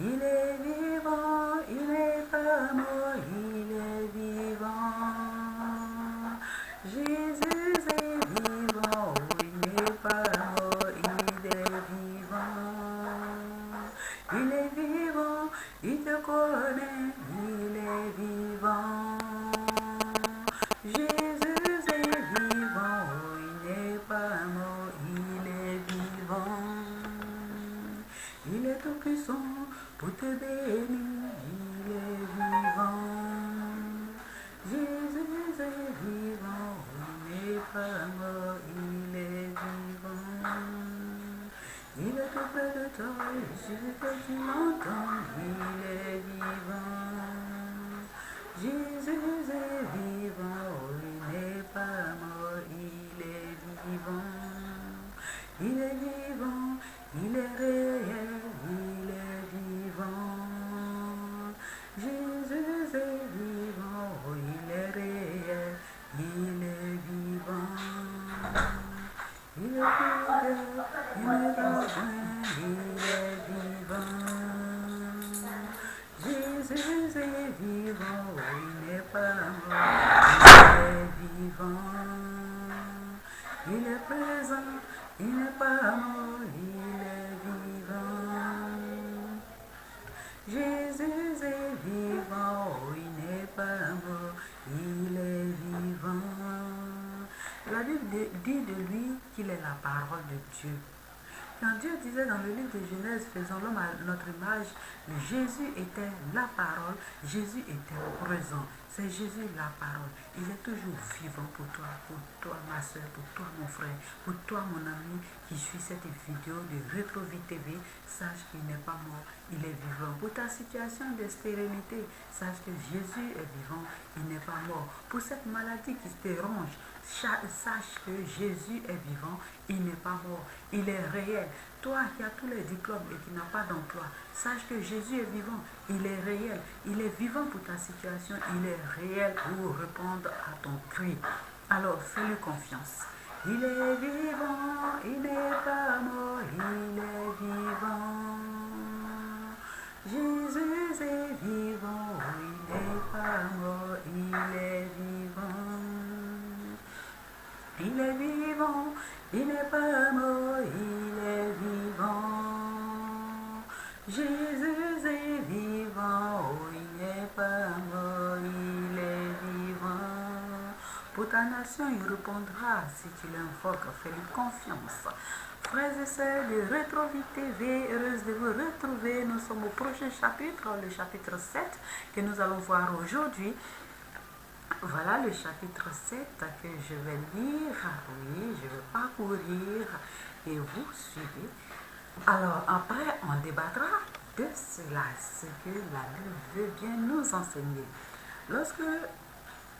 Il est vivant, il n'est pas mort, il est vivant. Jésus est vivant, oh, il n'est pas mort, il est vivant. Il est vivant, il te connaît, il est vivant. Jésus est vivant, oh, il n'est pas mort, il est vivant. Il est tout puissant pour te bénir, il est vivant. Jésus est vivant, il n'est pas mort, il est vivant. Il est tout près de toi, il suffit que tu l'entends, il est vivant. Jésus est vivant, oh, il n'est pas mort, il est vivant. Il est vivant, il est réel, il est vivant. Jésus est vivant, oh, il est réel, il est vivant. Il est fidèle, il n'est pas loin, il est vivant. Jésus est vivant, oh, il n'est pas mort, il est vivant. Il est présent, il n'est pas mort, il est vivant. Jésus est vivant, oh, il n'est pas mort, il est vivant. La Bible dit de lui qu'il est la parole de Dieu. Quand Dieu disait dans le livre de Genèse, faisons l'homme à notre image, Jésus était la parole, Jésus était présent. C'est Jésus la parole. Il est toujours vivant pour toi ma soeur, pour toi mon frère, pour toi mon ami qui suit cette vidéo de Retrovie TV. Sache qu'il n'est pas mort, il est vivant. Pour ta situation de stérilité, sache que Jésus est vivant, il n'est pas mort. Pour cette maladie qui te ronge, sache que Jésus est vivant, il n'est pas mort, il est réel. Toi qui as tous les diplômes et qui n'as pas d'emploi, sache que Jésus est vivant, il est réel, il est vivant pour ta situation, il est réel pour répondre à ton cri. Alors fais-lui confiance. Il est vivant, il n'est pas mort, il est vivant. Jésus est vivant, il n'est pas mort, il est vivant. Il est vivant, il n'est pas mort, il est vivant. Jésus est vivant, oh, il n'est pas mort, il est vivant. Pour ta nation, il répondra si tu l'invoques, fais-lui confiance. Frères et sœurs de Retrovie TV, heureuse de vous retrouver. Nous sommes au prochain chapitre, le chapitre 7, que nous allons voir aujourd'hui. Voilà le chapitre 7 que je vais lire. Oui, je vais parcourir et vous suivez. Alors après, on débattra de cela, ce que la Bible veut bien nous enseigner. Lorsque,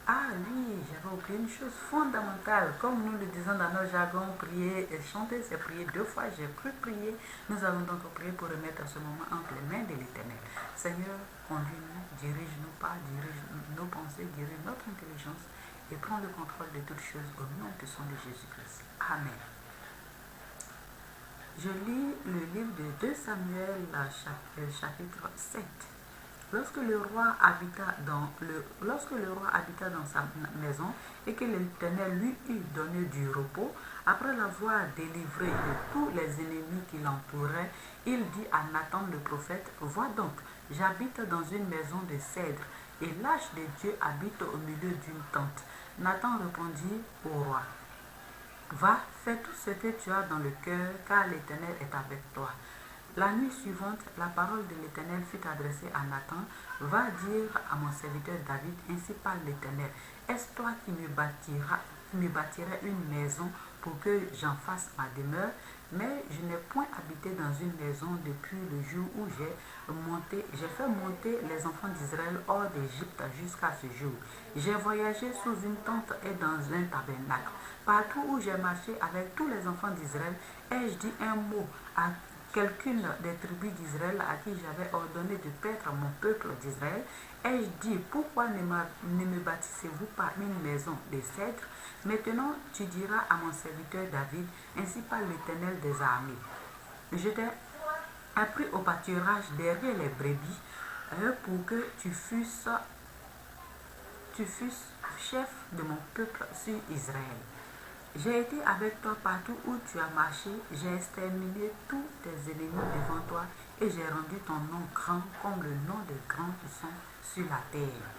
j'avais oublié une chose fondamentale, comme nous le disons dans nos jargons, prier et chanter, c'est prier 2 fois, j'ai cru prier. Nous allons donc prier pour remettre ce moment entre les mains de l'Éternel. Seigneur, conduis-nous, dirige-nous pas, dirige nos pensées, dirige notre intelligence et prends le contrôle de toutes choses au nom puissant de Jésus-Christ. Amen. Je lis le livre de 2 Samuel, chapitre 7. Lorsque le roi habita dans sa maison et que l'Éternel lui eut donné du repos, après l'avoir délivré de tous les ennemis qui l'entouraient, il dit à Nathan le prophète, « Vois donc, j'habite dans une maison de cèdre, et l'ange de Dieu habite au milieu d'une tente. » Nathan répondit au roi, « Va, fais tout ce que tu as dans le cœur, car l'Éternel est avec toi. » La nuit suivante, la parole de l'Éternel fut adressée à Nathan. « Va dire à mon serviteur David, ainsi parle l'Éternel, est-ce toi qui me bâtirais une maison pour que j'en fasse ma demeure? Mais je n'ai point habité dans une maison depuis le jour où j'ai fait monter les enfants d'Israël hors d'Égypte jusqu'à ce jour. J'ai voyagé sous une tente et dans un tabernacle. Partout où j'ai marché avec tous les enfants d'Israël, ai-je dit un mot à quelqu'une des tribus d'Israël à qui j'avais ordonné de paître mon peuple d'Israël? Ai-je dit, pourquoi ne me bâtissez-vous pas une maison de cèdre? Maintenant tu diras à mon serviteur David, ainsi parle l'Éternel des armées. a pris au pâturage derrière les brebis pour que tu fusses chef de mon peuple sur Israël. J'ai été avec toi partout où tu as marché, j'ai exterminé tous tes ennemis devant toi et j'ai rendu ton nom grand comme le nom des grands qui sont sur la terre.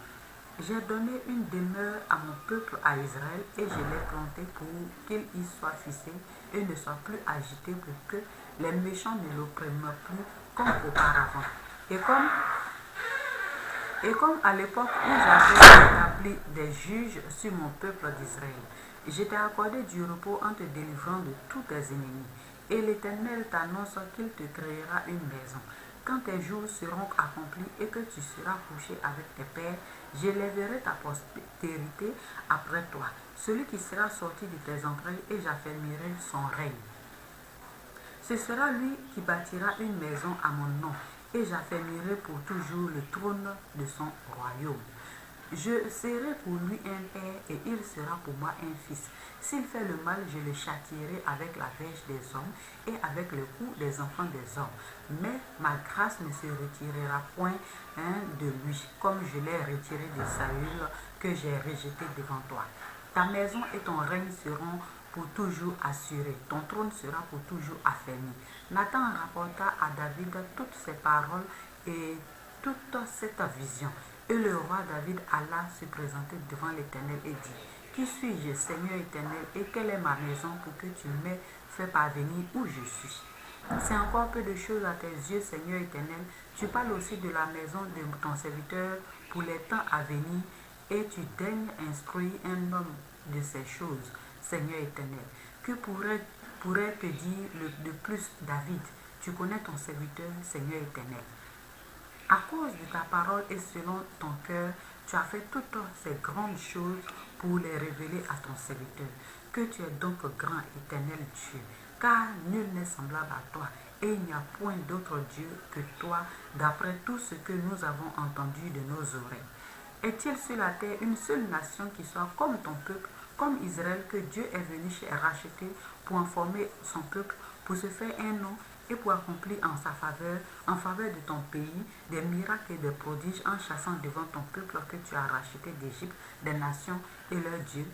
J'ai donné une demeure à mon peuple à Israël et je l'ai planté pour qu'il y soit fixé et ne soit plus agité pour que les méchants ne l'oppriment plus comme auparavant. Et comme à l'époque où j'avais établi des juges sur mon peuple d'Israël, je t'ai accordé du repos en te délivrant de tous tes ennemis. Et l'Éternel t'annonce qu'il te créera une maison. Quand tes jours seront accomplis et que tu seras couché avec tes pères, j'élèverai ta postérité après toi, celui qui sera sorti de tes entrailles, et j'affermirai son règne. Ce sera lui qui bâtira une maison à mon nom, et j'affermirai pour toujours le trône de son royaume. Je serai pour lui un père et il sera pour moi un fils. S'il fait le mal, je le châtierai avec la verge des hommes et avec le coup des enfants des hommes. Mais ma grâce ne se retirera point de lui, comme je l'ai retiré de Saül que j'ai rejeté devant toi. Ta maison et ton règne seront pour toujours assurés. Ton trône sera pour toujours affermi. Nathan rapporta à David toutes ces paroles et toute cette vision. Et le roi David alla se présenter devant l'Éternel et dit: Qui suis-je, Seigneur Éternel, et quelle est ma maison pour que tu m'aies fait parvenir où je suis? C'est encore peu de choses à tes yeux, Seigneur Éternel. Tu parles aussi de la maison de ton serviteur pour les temps à venir, et tu daignes instruire un homme de ces choses, Seigneur Éternel. Que pourrait te dire de plus David? Tu connais ton serviteur, Seigneur Éternel. À cause de ta parole et selon ton cœur, tu as fait toutes ces grandes choses pour les révéler à ton serviteur. Que tu es donc grand, éternel Dieu, car nul n'est semblable à toi, et il n'y a point d'autre Dieu que toi, d'après tout ce que nous avons entendu de nos oreilles. Est-il sur la terre une seule nation qui soit comme ton peuple, comme Israël, que Dieu est venu racheter pour en former son peuple, pour se faire un nom et pour accomplir en faveur de ton pays, des miracles et des prodiges en chassant devant ton peuple que tu as racheté d'Égypte, des nations et leurs dieux?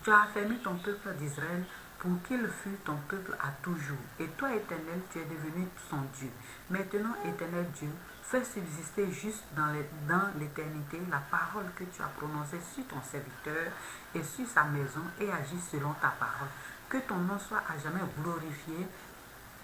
Tu as affermi ton peuple d'Israël pour qu'il fût ton peuple à toujours. Et toi, Éternel, tu es devenu son Dieu. Maintenant, Éternel Dieu, fais subsister juste dans l'éternité la parole que tu as prononcée sur ton serviteur et sur sa maison, et agis selon ta parole. Que ton nom soit à jamais glorifié,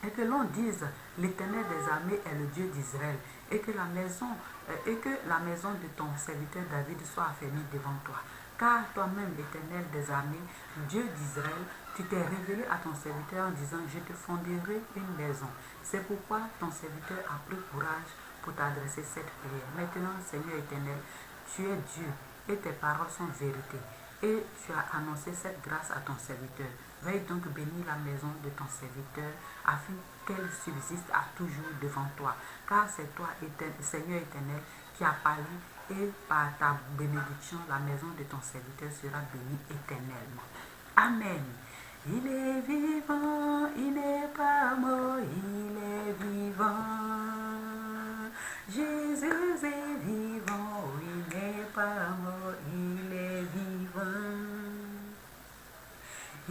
et que l'on dise: l'Éternel des armées est le Dieu d'Israël, et que la maison de ton serviteur David soit affermie devant toi. Car toi-même, l'Éternel des armées, Dieu d'Israël, tu t'es révélé à ton serviteur en disant: je te fonderai une maison. C'est pourquoi ton serviteur a pris courage pour t'adresser cette prière. Maintenant, Seigneur Éternel, tu es Dieu et tes paroles sont vérité. Et tu as annoncé cette grâce à ton serviteur. Veuille donc bénir la maison de ton serviteur afin qu'elle subsiste à toujours devant toi. Car c'est toi, Seigneur Éternel, qui as parlé, et par ta bénédiction, la maison de ton serviteur sera bénie éternellement. Amen. Il est vivant, il n'est pas mort, il est vivant. Jésus est vivant, il n'est pas mort, il est vivant.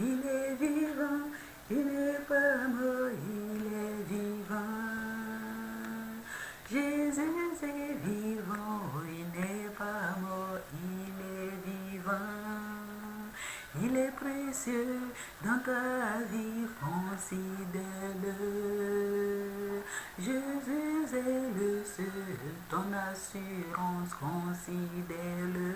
Il est vivant, il n'est pas mort, il est vivant. Jésus est vivant, il n'est pas mort, il est vivant. Il est précieux dans ta vie, considère-le. Jésus est le seul, ton assurance, considère-le.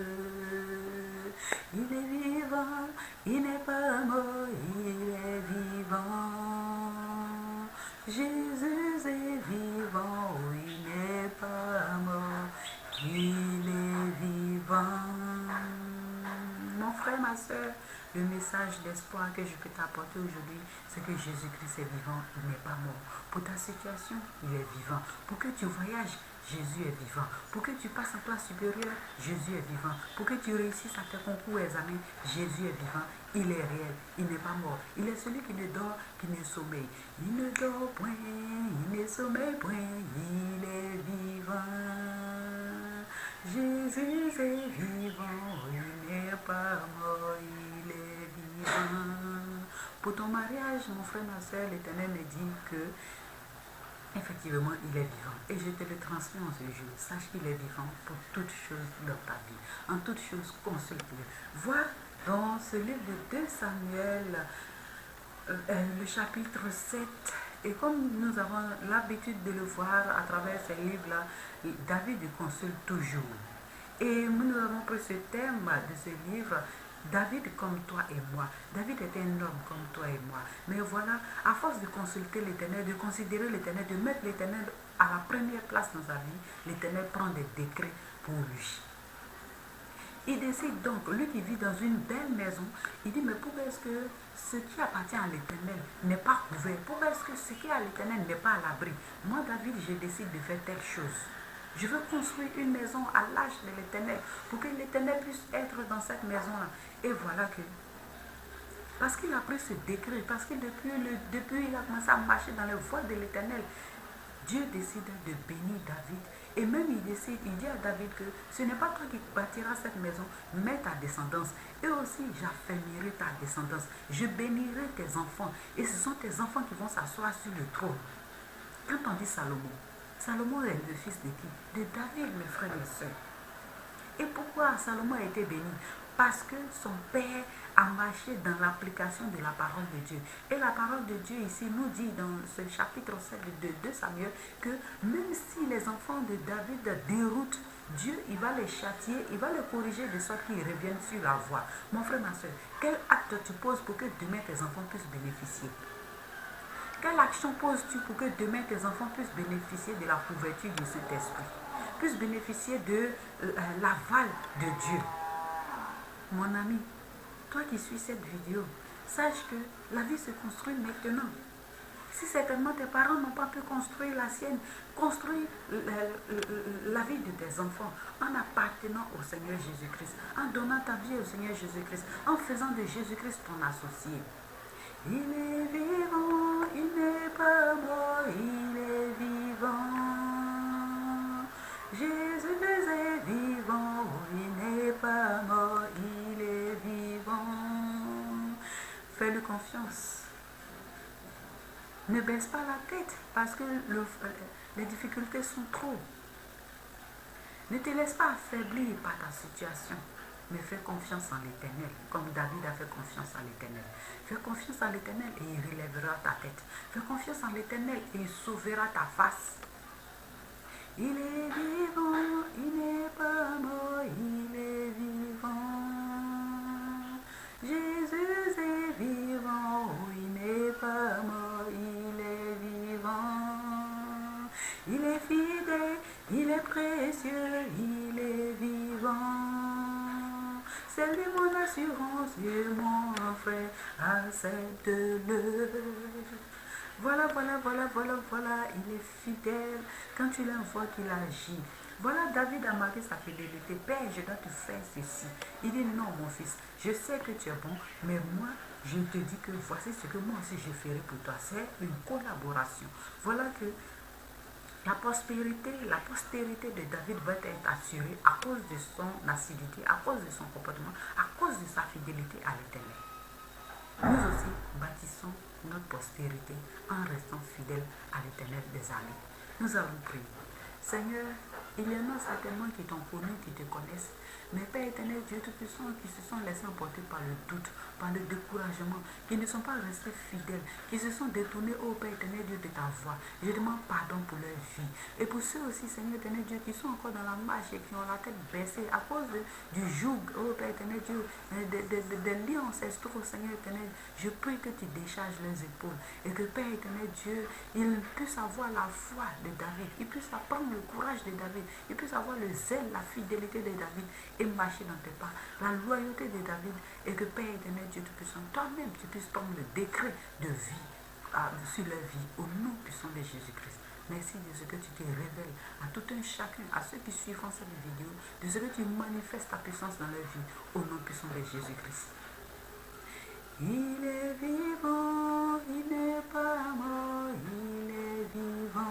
Il est vivant, il n'est pas mort, il est vivant. Jésus est vivant, il n'est pas mort, il est vivant. Mon frère, ma soeur, Le message d'espoir que je peux t'apporter aujourd'hui, c'est que Jésus-Christ est vivant, il n'est pas mort. Pour ta situation, il est vivant. Pour que tu voyages, Jésus est vivant. Pour que tu passes en classe supérieure, Jésus est vivant. Pour que tu réussisses à tes concours et examens, Jésus est vivant. Il est réel, il n'est pas mort. Il est celui qui ne dort, qui ne sommeille. Il ne dort point, il ne sommeille point, il est vivant. Jésus est vivant, il n'est pas mort, il est vivant. Pour ton mariage, mon frère, ma soeur, l'Éternel me dit que effectivement, il est vivant. Et je te le transmets en ce jour. Sache qu'il est vivant pour toutes choses dans ta vie. En toutes choses, consulte-le. Vois dans ce livre de 2 Samuel, le chapitre 7. Et comme nous avons l'habitude de le voir à travers ces livres-là, David consulte toujours. Et nous avons pris ce thème de ce livre, David comme toi et moi. David était un homme comme toi et moi. Mais voilà, à force de consulter l'Éternel, de considérer l'Éternel, de mettre l'Éternel à la première place dans sa vie, l'Éternel prend des décrets pour lui. Il décide donc, lui qui vit dans une belle maison, il dit, mais pourquoi est-ce que ce qui appartient à l'Éternel n'est pas couvert? Pourquoi est-ce que ce qui est à l'Éternel n'est pas à l'abri? Moi, David, je décide de faire telle chose. Je veux construire une maison à l'âge de l'Éternel pour que l'Éternel puisse être dans cette maison-là. Et voilà que, parce qu'il a pris ce décret, parce que depuis il a commencé à marcher dans les voies de l'Éternel, Dieu décide de bénir David. Et même il dit à David que ce n'est pas toi qui bâtiras cette maison, mais ta descendance. Et aussi, j'affermirai ta descendance. Je bénirai tes enfants. Et ce sont tes enfants qui vont s'asseoir sur le trône. Quand on dit Salomon, Salomon est le fils de qui? De David, mes frères et sœurs. Et pourquoi Salomon a été béni? Parce que son père a marché dans l'application de la parole de Dieu. Et la parole de Dieu ici nous dit dans ce chapitre 7 de 2 Samuel que même si les enfants de David déroutent, Dieu, il va les châtier, il va les corriger de sorte qu'ils reviennent sur la voie. Mon frère, ma soeur, quel acte tu poses pour que demain tes enfants puissent bénéficier? Quelle action poses-tu pour que demain tes enfants puissent bénéficier de la couverture de cet esprit, puissent bénéficier de l'aval de Dieu? Mon ami, toi qui suis cette vidéo, sache que la vie se construit maintenant. Si certainement tes parents n'ont pas pu construire la sienne, construis la vie de tes enfants en appartenant au Seigneur Jésus-Christ, en donnant ta vie au Seigneur Jésus-Christ, en faisant de Jésus-Christ ton associé. Il est vivant, il n'est pas mort, il est vivant. Jésus est vivant, il n'est pas mort, il est vivant. Fais-lui confiance. Ne baisse pas la tête parce que les difficultés sont trop. Ne te laisse pas affaiblir par ta situation, mais fais confiance en l'Éternel, comme David a fait confiance en l'Éternel. Fais confiance en l'Éternel et il relèvera ta tête. Fais confiance en l'Éternel et il sauvera ta face. Il est vivant, il n'est pas mort, il est vivant. Jésus est vivant, il n'est pas mort, il est vivant. Il est fidèle, il est précieux, il est vivant. C'est lui mon assurance, Dieu mon frère, accepte-le. Voilà, il est fidèle. Quand tu l'invoques, il agit. Voilà, David a marqué sa fidélité. Père, je dois te faire ceci. Il dit, non, mon fils, je sais que tu es bon, mais moi, je te dis que voici ce que moi aussi je ferai pour toi. C'est une collaboration. Voilà que la postérité de David va être assurée à cause de son assiduité, à cause de son comportement, à cause de sa fidélité à l'Éternel. Nous aussi bâtissons notre postérité en restant fidèles à l'Éternel des armées. Nous allons prier. Seigneur, il y en a certainement qui t'ont connu, qui te connaissent, mais Père éternel, Dieu Tout-Puissant, qui se sont laissés emporter par le doute, par le découragement, qui ne sont pas restés fidèles, qui se sont détournés, ô Père éternel Dieu, de ta voix. Je demande pardon pour leur vie. Et pour ceux aussi, Seigneur éternel Dieu, qui sont encore dans la marche et qui ont la tête baissée à cause du joug, ô Père éternel Dieu, des liens ancestraux, Seigneur éternel, je prie que tu décharges leurs épaules et que Père éternel Dieu, ils puissent avoir la foi de David, ils puissent apprendre le courage de David t'honorer, ils puissent avoir le zèle, la fidélité de David et marcher dans tes pas, la loyauté de David, et que Père éternel, Dieu Tout-Puissant, toi-même, tu puisses prendre le décret de vie sur leur vie, au nom puissant de Jésus-Christ. Merci de ce que tu te révèles à tout un chacun, à ceux qui suivront cette vidéo, de ce que tu manifestes ta puissance dans leur vie, au nom puissant de Jésus-Christ. Il est vivant, il n'est pas mort, il est vivant.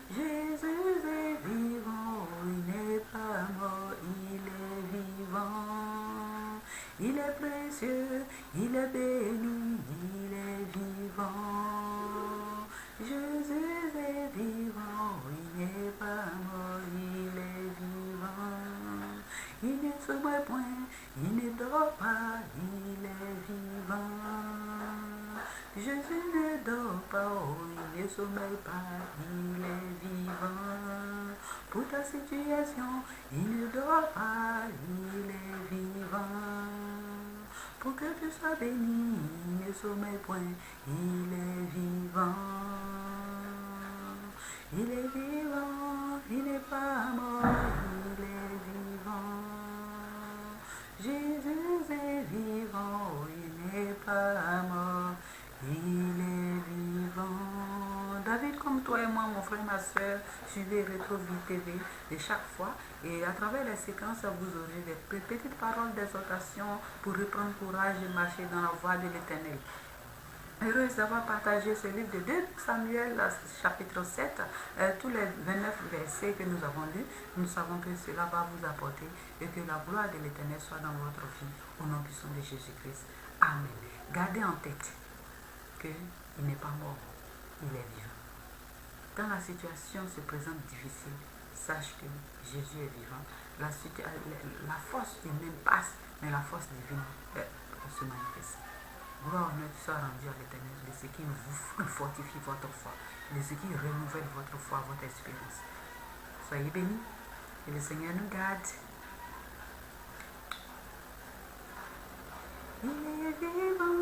Jésus est vivant, il n'est pas mort, il est vivant. Il est précieux, il est béni, il est vivant. Jésus est vivant, il n'est pas mort, il est vivant. Il ne sommeille point, il ne dort pas, il est vivant. Jésus ne dort pas, oh, il ne sommeille pas, il est vivant. Pour ta situation, il ne dort pas, il est vivant. Pour que tu sois béni, il ne sommeille point, il est vivant. Il est vivant, il n'est pas mort, il est vivant. Jésus est vivant, il n'est pas mort, il est vivant. David, comme toi et moi, mon frère, ma soeur, suivez Rétrovie TV de chaque fois. Et à travers les séquences, vous aurez des petites paroles d'exhortation pour reprendre courage et marcher dans la voie de l'Éternel. Heureuse d'avoir partagé ce livre de 2 Samuel, chapitre 7, tous les 29 versets que nous avons lus. Nous savons que cela va vous apporter et que la gloire de l'Éternel soit dans votre vie, au nom puissant de Jésus-Christ. Amen. Gardez en tête qu'il n'est pas mort, il est vivant. Quand la situation se présente difficile, sache que Jésus est vivant. La force humaine passe, mais la force divine se manifeste. Gloire honneur soit rendu à l'Éternel, de ce qui vous fortifie votre foi, de ce qui renouvelle votre foi, votre espérance. Soyez bénis, que le Seigneur nous garde. Il est vivant.